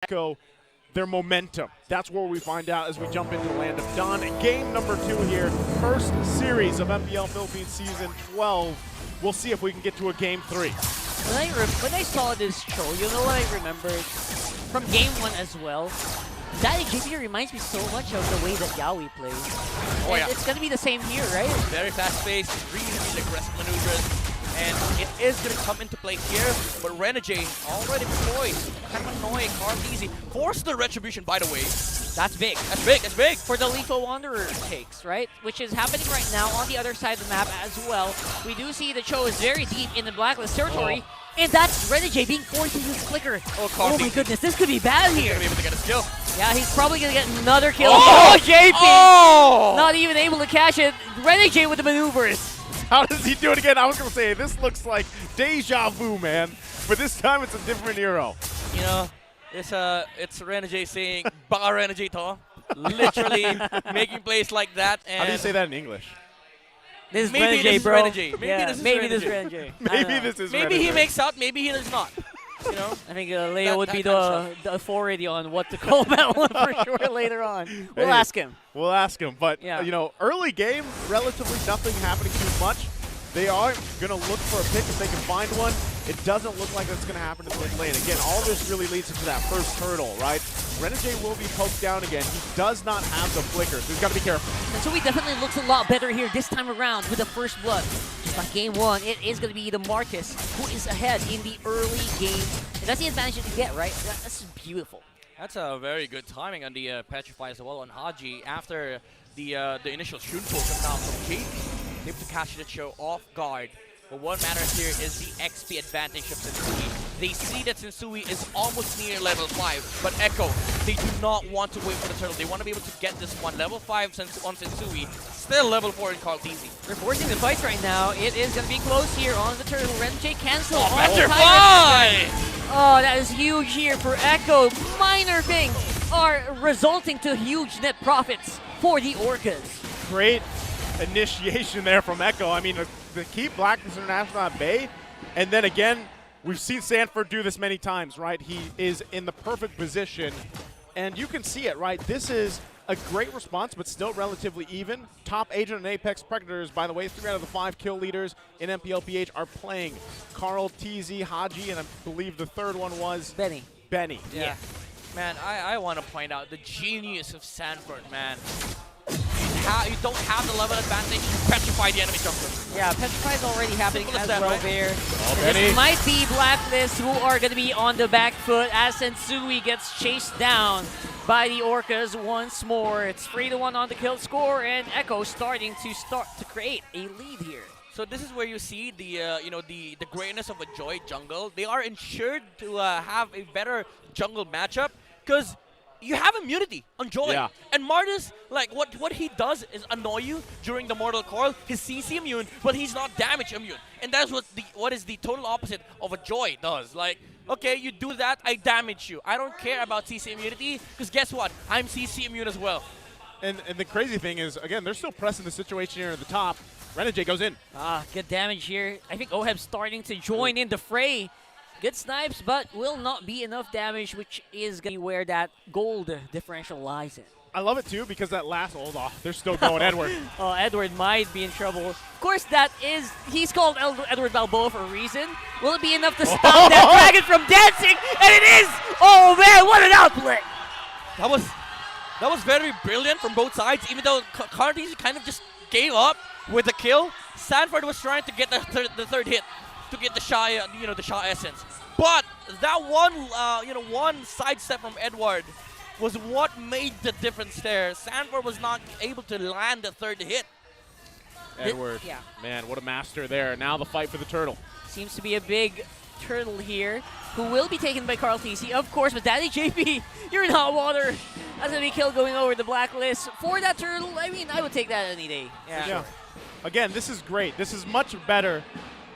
Echo their momentum. That's where we find out as we jump into the land of Dawn. Game number 2 here, first series of MPL Philippines Season 12. We'll see if we can get to a Game 3. When I saw this show, you know what I remembered? From Game 1 as well. Daddy JP reminds me so much of the way that Yaoi plays. Oh, yeah. It's going to be the same here, right? Very fast-paced, really aggressive maneuvers. And it is going to come into play here, but Renegade already deployed. Kind of annoying, Carl easy. Force the retribution, by the way. That's big. That's big, that's big. For the Lethal Wanderer takes, right? Which is happening right now on the other side of the map as well. We do see the Cho is very deep in the Blacklist territory. And that's Renegade being forced to use Flicker. Oh my goodness, this could be bad here. He's going to be able to get a kill. Yeah, he's probably going to get another kill. Oh, JP! Oh! Not even able to catch it. Renegade with the maneuvers. How does he do it again? I was going to say, this looks like deja vu, man. But this time it's a different hero. You know, it's Renegade saying, "Baka Renegade to." Literally making plays like that. And How do you say that in English? This is maybe Renegade, this is bro. Renegade. Maybe Yeah, this is maybe this is Renegade. Renegade. Maybe this is Maybe he Renegade. makes out, maybe he does not. You know? I think Leo would that be kind of the authority on what to call that one for sure later on. We'll Hey, ask him. We'll ask him. But, Yeah. you know, early game, relatively nothing happening too much. They are going to look for a pick if they can find one. It doesn't look like that's going to happen in the mid lane. Again, all this really leads into that first turtle, right? Renegade will be poked down again. He does not have the flicker, so he's got to be careful. And so he definitely looks a lot better here this time around with the first blood. Just like game 1, it is going to be the Marcus who is ahead in the early game. And that's the advantage that you get, right? That's beautiful. That's a very good timing on the Petrify as well on Haji after the initial shoot pull comes out from JP. Able to catch the show off guard. But what matters here is the XP advantage of Sensui. They see that Sensui is almost near level 5, but Echo, they do not want to wait for the turtle. They want to be able to get this one. Level 5 on Sensui, still level 4 in Carl Teasy. They're forcing the fight right now. It is going to be close here on the turtle. Renegade cancel. Oh, on the Petrify! Oh, that is huge here for Echo. Minor things are resulting to huge net profits for the Orcas. Great initiation there from Echo. I mean, to keep Blacklist International at bay. And then again, we've seen Sanford do this many times, right? He is in the perfect position. And you can see it, right? This is a great response, but still relatively even. Top agent and Apex Predators, by the way, 3 out of the 5 kill leaders in MPLPH are playing. Carl, TZ, Haji, and I believe the third one was Benny. Benny. Yeah. Man, I want to point out the genius of Sanford, man. You don't have the level advantage, you petrify the enemy jungler. Yeah, Petrify is already happening as that, well right? there. Benny. This might be Blacklist who are going to be on the back foot as Sensui gets chased down by the Orcas once more. It's 3-1 on the kill score, and Echo starting to create a lead here. So this is where you see the the greatness of a Joy jungle. They are ensured to have a better jungle matchup because you have immunity on Joy. Yeah. And Martis, like what he does is annoy you during the Mortal Coil. He's CC immune, but he's not damage immune. And that's what is the total opposite of a Joy does. Like, okay, you do that, I damage you. I don't care about CC immunity, because guess what? I'm CC immune as well. And the crazy thing is, again, they're still pressing the situation here at the top. Renegade goes in. Good damage here. I think Oheb starting to join in the fray. Good snipes, but will not be enough damage, which is going to be where that gold differential lies in. I love it, too, because that last hold off, they're still going Edward. Oh, Edward might be in trouble. Of course, he's called Edward Balboa for a reason. Will it be enough to stop that dragon from dancing? And it is! Oh, man, what an outplay! That was very brilliant from both sides, even though Cartesian kind of just gave up with the kill. Sanford was trying to get the third hit to get the Sha, the Sha essence. But that one sidestep from Edward was what made the difference there. Sanford was not able to land the third hit. Edward, Yeah. man, what a master there. Now the fight for the turtle. Seems to be a big turtle here, who will be taken by Carl TC, of course, but Daddy JP, you're in hot water. That's going to be kill going over the blacklist. For that turtle, I mean, I would take that any day. Yeah. Again, this is great. This is much better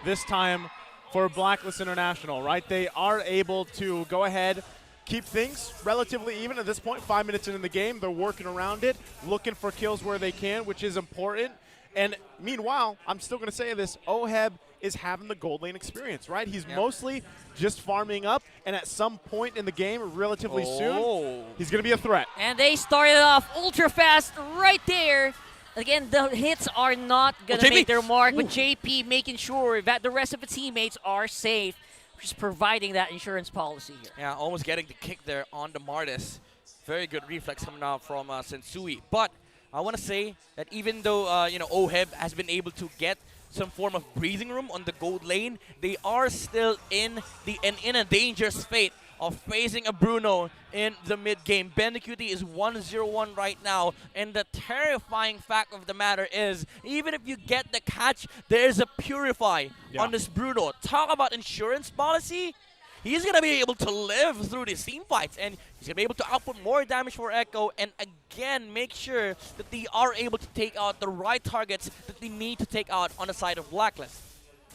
this time for Blacklist International, right? They are able to go ahead, keep things relatively even at this point. 5 minutes into the game, they're working around it, looking for kills where they can, which is important. And meanwhile, I'm still going to say this, Oheb is having the gold lane experience, right? He's mostly just farming up, and at some point in the game, relatively soon, he's going to be a threat. And they started off ultra fast right there. Again, the hits are not going to make their mark, but JP making sure that the rest of the teammates are safe, just providing that insurance policy here. Yeah, almost getting the kick there on the Martis. Very good reflex coming out from Sensui. But I want to say that even though Oheb has been able to get some form of breathing room on the gold lane, they are still in a dangerous fate of facing a Bruno in the mid game. Bandicuti is 1-0-1 right now, and the terrifying fact of the matter is, even if you get the catch, there is a Purify on this Bruno. Talk about insurance policy. He's going to be able to live through these team fights, and he's going to be able to output more damage for Echo, and again, make sure that they are able to take out the right targets that they need to take out on the side of Blacklist.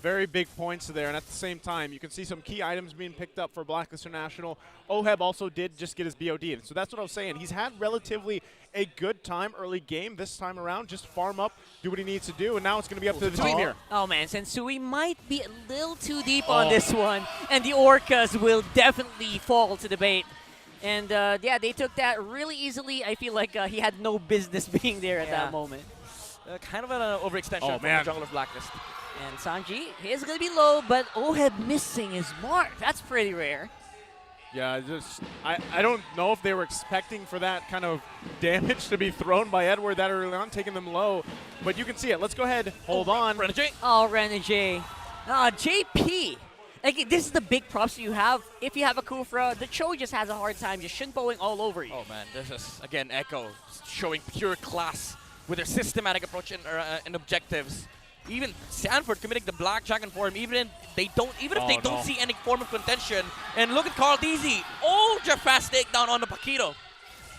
Very big points there, and at the same time, you can see some key items being picked up for Blacklist International. Oheb also did just get his BOD in, so that's what I was saying. He's had relatively a good time early game this time around. Just farm up, do what he needs to do, and now it's going to be up to the team here. Oh man, Sensui might be a little too deep on this one, and the Orcas will definitely fall to the bait. And yeah, they took that really easily. I feel like he had no business being there at that moment. Kind of an overextension from the jungle of Blacklist. And Sanji is going to be low, but Oheb missing his mark. That's pretty rare. Yeah, I don't know if they were expecting for that kind of damage to be thrown by Edward that early on, taking them low. But you can see it. Let's go ahead. Hold on. Renegade. Oh, Renegade. JP. Like, this is the big props you have. If you have a Kufra, the Cho just has a hard time just shinpoing all over you. Oh man, this is, again, Echo showing pure class with their systematic approach and objectives. Even Sanford committing the blackjack and form, even if they don't see any form of contention. And look at Carl Deasy, ultra fast takedown on the Paquito.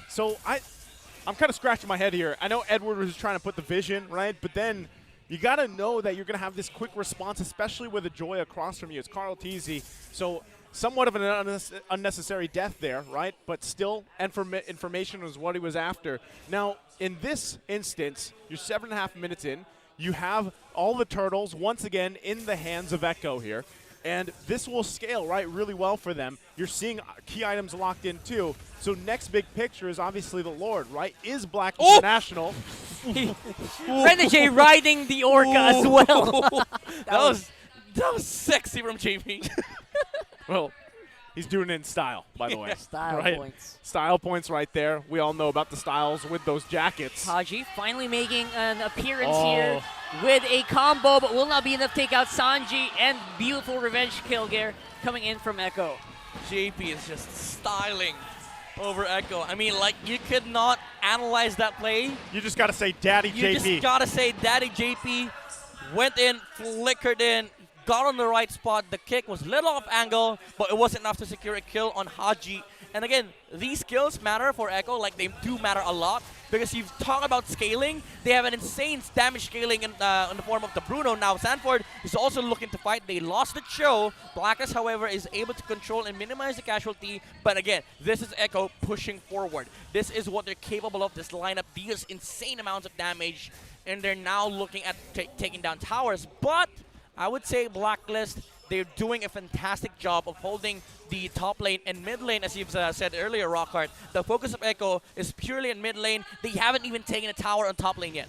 So I'm kind of scratching my head here. I know Edward was trying to put the vision, right? But then you got to know that you're going to have this quick response, especially with a Joy across from you. It's Carl Deasy. So somewhat of an unnecessary death there, right? But still, information was what he was after. Now, in this instance, you're 7.5 minutes in. You have all the turtles, once again, in the hands of Echo here. And this will scale, right, really well for them. You're seeing key items locked in, too. So next big picture is obviously the Lord, right? Is Black International. Renegade riding the Orca as well. that was sexy from JP. Well, he's doing it in style, by the way. Style points. Style points right there. We all know about the styles with those jackets. Haji finally making an appearance here with a combo, but will not be enough to take out Sanji, and beautiful revenge kill there coming in from Echo. JP is just styling over Echo. I mean, like, you could not analyze that play. You just got to say Daddy JP. You just got to say Daddy JP went in, flickered in, got on the right spot. The kick was a little off angle, but it wasn't enough to secure a kill on Haji. And again, these skills matter for Echo, like they do matter a lot, because you talk about scaling, they have an insane damage scaling in the form of the Bruno. Now Sanford is also looking to fight. They lost the Cho. Blacklist, however, is able to control and minimize the casualty. But again, this is Echo pushing forward. This is what they're capable of. This lineup deals insane amounts of damage, and they're now looking at taking down towers. But I would say Blacklist, they're doing a fantastic job of holding the top lane and mid lane, as you've said earlier, Rockhart. The focus of Echo is purely in mid lane. They haven't even taken a tower on top lane yet.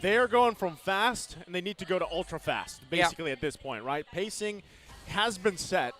They are going from fast, and they need to go to ultra fast, basically, at this point, right? Pacing has been set,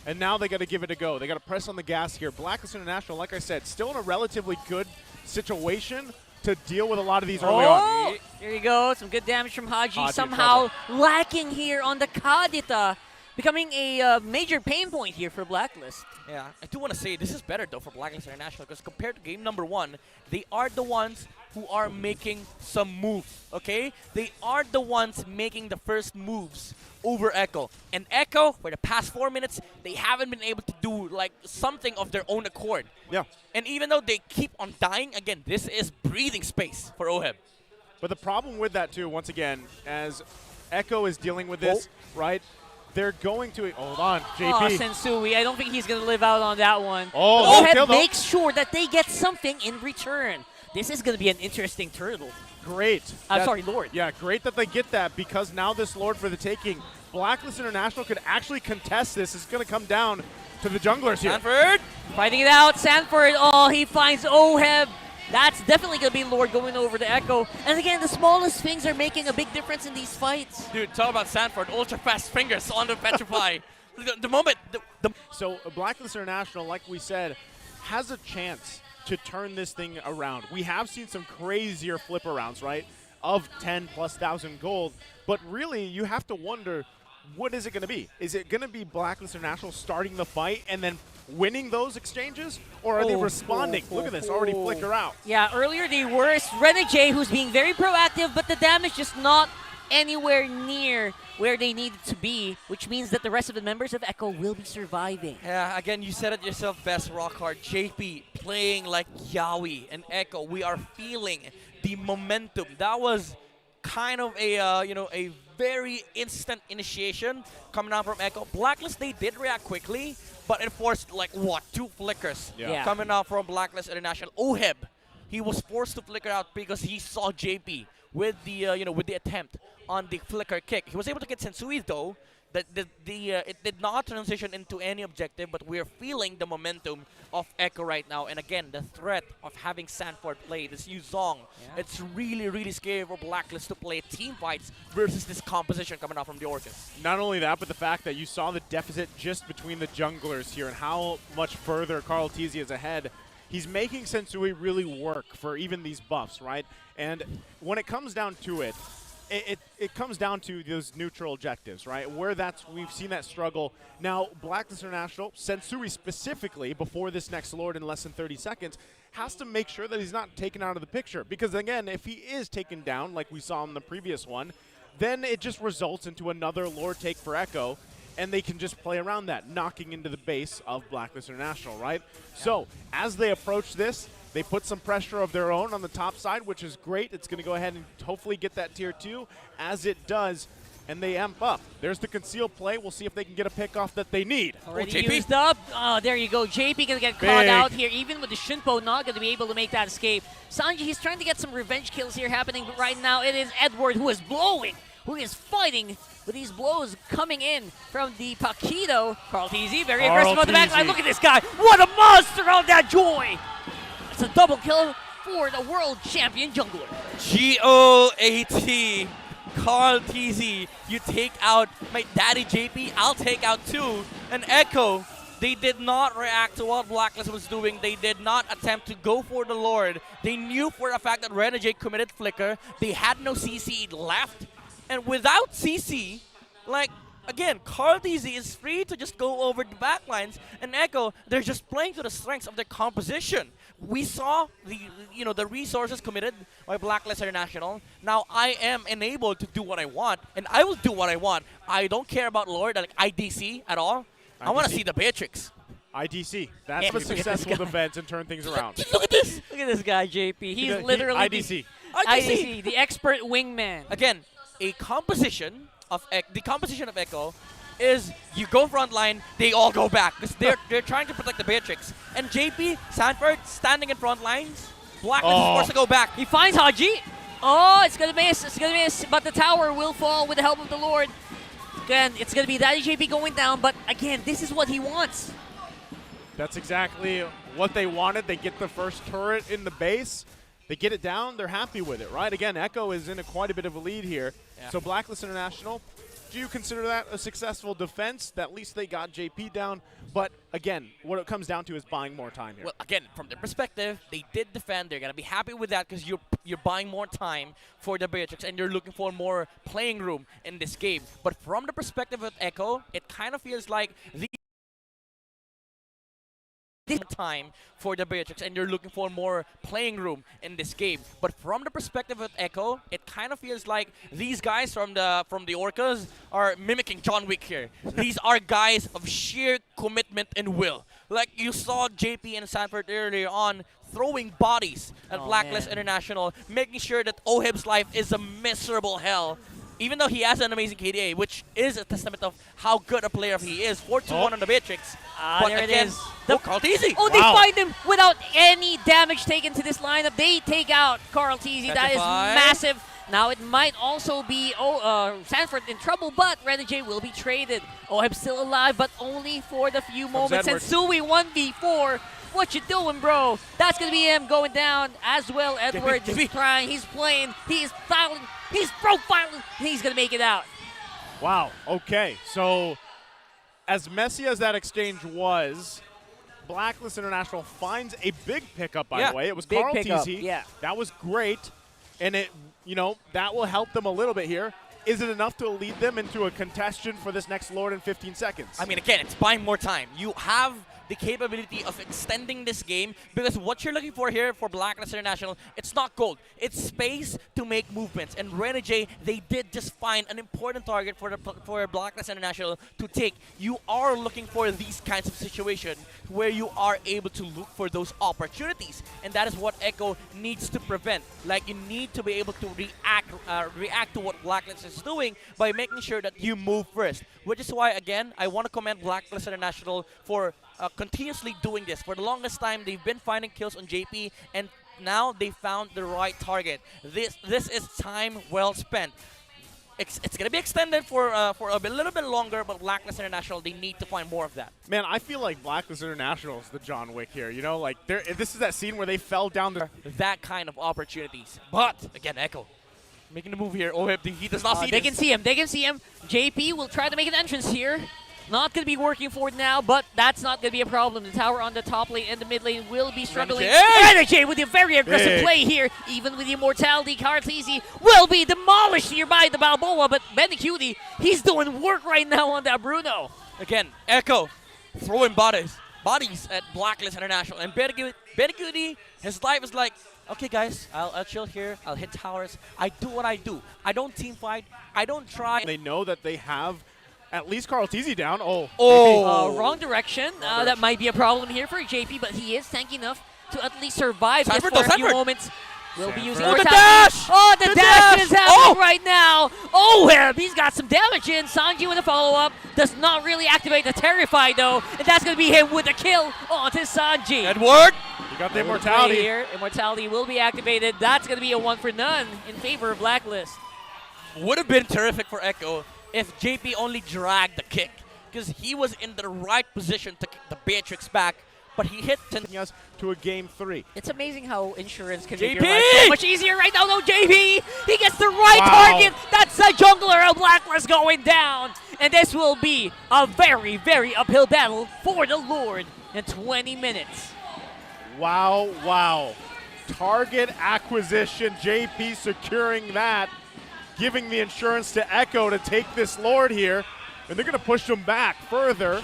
and now they got to give it a go. They got to press on the gas here. Blacklist International, like I said, still in a relatively good situation to deal with a lot of these early on. There you go. Some good damage from Haji. Somehow lacking here on the Kadita, becoming a major pain point here for Blacklist. Yeah, I do want to say this is better, though, for Blacklist International, because compared to game number 1, they are the ones who are making some moves, okay? They are the ones making the first moves over Echo. And Echo, for the past 4 minutes, they haven't been able to do, like, something of their own accord. Yeah. And even though they keep on dying, again, this is breathing space for Oheb. But the problem with that, too, once again, as Echo is dealing with this, right, they're going to... Hold on, JP. Oh, Sensui. I don't think he's going to live out on that one. Oh, Oheb makes sure that they get something in return. This is going to be an interesting turtle. Great. I'm sorry, Lord. Yeah, great that they get that, because now this Lord for the taking. Blacklist International could actually contest this. It's going to come down to the junglers here. Sanford! Fighting it out, Sanford. Oh, he finds Oheb. That's definitely going to be Lord going over to Echo. And again, the smallest things are making a big difference in these fights. Dude, talk about Sanford. Ultra fast fingers on the Petrify. the moment. So Blacklist International, like we said, has a chance to turn this thing around. We have seen some crazier flip arounds, right, of 10,000+ gold. But really, you have to wonder, what is it going to be? Is it going to be Blacklist International starting the fight and then winning those exchanges? Or are they responding? Look at this, already flicker out. Yeah, earlier they were Renegade, who's being very proactive, but the damage just not anywhere near where they needed to be, which means that the rest of the members of Echo will be surviving. Yeah, again, you said it yourself best, Rockhard. JP playing like Yaoi and Echo. We are feeling the momentum. That was kind of a a very instant initiation coming out from Echo. Blacklist, they did react quickly, but it forced like what, 2 flickers coming out from Blacklist International. Oheb, he was forced to flicker out because he saw JP with the with the attempt on the flicker kick. He was able to get Sensui though. It did not transition into any objective, but we're feeling the momentum of Echo right now. And again, the threat of having Sanford play this Yuzong, it's really, really scary for Blacklist to play team fights versus this composition coming out from the Orcas. Not only that, but the fact that you saw the deficit just between the junglers here and how much further Carl Teasy is ahead. He's making Sensui really work for even these buffs, right? And when it comes down to it, it comes down to those neutral objectives, right? Where we've seen that struggle. Now, Blacklist International, Sensui specifically, before this next Lord in less than 30 seconds, has to make sure that he's not taken out of the picture. Because again, if he is taken down, like we saw in the previous one, then it just results into another Lord take for Echo, and they can just play around that, knocking into the base of Blacklist International, right? So, as they approach this, they put some pressure of their own on the top side, which is great. It's going to go ahead and hopefully get that tier 2. As it does, and they amp up. There's the concealed play. We'll see if they can get a pick off that they need. Already used up. Oh, there you go. JP going to get caught out here. Even with the Shunpo, not going to be able to make that escape. Sanji, he's trying to get some revenge kills here happening, but right now it is Edward who is blowing, who is fighting with these blows coming in from the Paquito. Carl Teasy, very aggressive on the backline. Look at this guy. What a monster of that joy. It's a double kill for the world champion jungler. GOAT. Carl Teasy, you take out my daddy JP, I'll take out 2. And Echo, they did not react to what Blacklist was doing. They did not attempt to go for the Lord. They knew for a fact that Renegade committed flicker. They had no CC left. And without CC, like, again, Carl Teasy is free to just go over the backlines, and Echo, they're just playing to the strengths of their composition. We saw the resources committed by Blacklist International. Now I am enabled to do what I want, and I will do what I want. I don't care about Lord, like IDC at all. I want to see the Beatrix. IDC. That's a successful defense and turn things around. Look at this. Look at this guy, JP. He's literally IDC. IDC, the expert wingman. Again, the composition of Echo is you go front line, they all go back because they're trying to protect the Beatrix. And JP, Sanford, standing in front lines, Blacklist is forced to go back. He finds Haji. Oh, it's gonna miss, but the tower will fall with the help of the Lord. Again, it's gonna be Daddy JP going down, but again, this is what he wants. That's exactly what they wanted. They get the first turret in the base. They get it down, they're happy with it, right? Again, Echo is in quite a bit of a lead here. Yeah. So Blacklist International, do you consider that a successful defense? That at least they got JP down. But again, what it comes down to is buying more time here. Well, again, from their perspective, they did defend. They're going to be happy with that because you're buying more time for the Beatrix and you're looking for more playing room in this game. But from the perspective of Echo, it kind of feels like the time for the Beatrix and you're looking for more playing room in this game. But from the perspective of Echo, it kind of feels like these guys from the Orcas are mimicking John Wick here. These are guys of sheer commitment and will. Like you saw JP and Sanford earlier on throwing bodies at Blacklist International, making sure that Oheb's life is a miserable hell even though he has an amazing KDA, which is a testament of how good a player he is. 4-2-1 on the Matrix. But there again, it is. Carl Teasy. Oh, they find him without any damage taken to this lineup. They take out Carl Teasy. That is massive. Now it might also be Sanford in trouble, but Renegade will be traded. I'm still alive, but only for the few moments. And Sui 1v4. What you doing, bro? That's going to be him going down as well. Edward is trying. He's playing. He's fouling. He's profiling. He's going to make it out. Wow. Okay. So as messy as that exchange was, Blacklist International finds a big pickup, by the way. It was big Carl pickup. Teasy. Yeah. That was great. And it, that will help them a little bit here. Is it enough to lead them into a contention for this next Lord in 15 seconds? I mean, again, it's buying more time. You have the capability of extending this game, because what you're looking for here for Blacklist International, it's not gold. It's space to make movements. And Renegade, they did just find an important target for Blacklist International to take. You are looking for these kinds of situations where you are able to look for those opportunities. And that is what Echo needs to prevent. Like, you need to be able to react to what Blacklist is doing by making sure that you move first. Which is why, again, I want to commend Blacklist International for continuously doing this. For the longest time, they've been finding kills on JP, and now they found the right target. This is time well spent. It's going to be extended for a little bit longer, but Blacklist International, they need to find more of that. Man, I feel like Blacklist International is the John Wick here. Like this is that scene where they fell down that kind of opportunities. But again, Echo making the move here. Oh, he does not see They this. can see him. They can see him. JP will try to make an entrance here. Not going to be working for it now, but that's not going to be a problem. The tower on the top lane and the mid lane will be struggling. Renegade with a very aggressive play here. Even with the immortality, Cartesi will be demolished here by the Balboa, but Benecuti, he's doing work right now on that Bruno. Again, Echo throwing bodies at Blacklist International. And Benecuti, his life is like, okay, guys, I'll chill here. I'll hit towers. I do what I do. I don't team fight. I don't try. They know that they have at least Carl Teasy down. Wrong direction. That might be a problem here for JP, but he is tanky enough to at least survive this for a few moments. Will be using the dash! Oh, the dash is happening right now. He's got some damage in. Sanji with a follow-up. Does not really activate the Terrify, though. And that's going to be him with a kill onto Sanji. Edward! You got the immortality here. Immortality will be activated. That's going to be a 1 for none in favor of Blacklist. Would have been terrific for Echo if JP only dragged the kick, because he was in the right position to kick the Beatrix back, but he hit us to a game 3. It's amazing how insurance can make your life so much easier right now. No, JP, he gets the right target. That's the jungler of Blacklist going down. And this will be a very, very uphill battle for the Lord in 20 minutes. Wow. Target acquisition, JP securing that, giving the insurance to Echo to take this Lord here. And they're going to push him back further.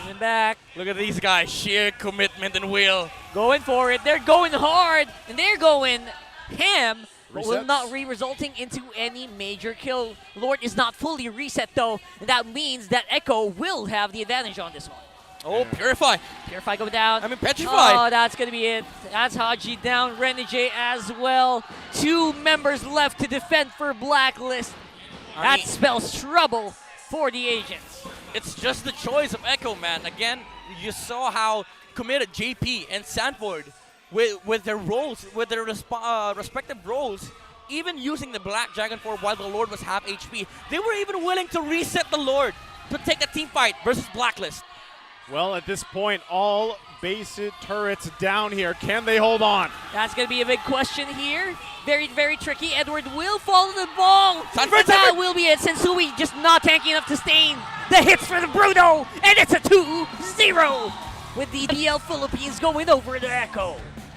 Look at these guys, sheer commitment and will. Going for it. They're going hard, and they're going ham, but will not resulting into any major kill. Lord is not fully reset, though, and that means that Echo will have the advantage on this one. Oh, Purify. Purify go down. I mean, Petrify. Oh, that's going to be it. That's Haji down. Renegade as well. 2 members left to defend for Blacklist. That spells trouble for the agents. It's just the choice of Echo, man. Again, you saw how committed JP and Sanford with their roles, with their respective roles, even using the Black Dragon for while the Lord was half HP. They were even willing to reset the Lord to take a team fight versus Blacklist. Well, at this point, all base turrets down here. Can they hold on? That's going to be a big question here. Very, very tricky. Edward will follow the ball. That will be it. Sensui just not tanky enough to sustain the hits for the Bruno. And it's a 2-0 with the DL Philippines going over to Echo.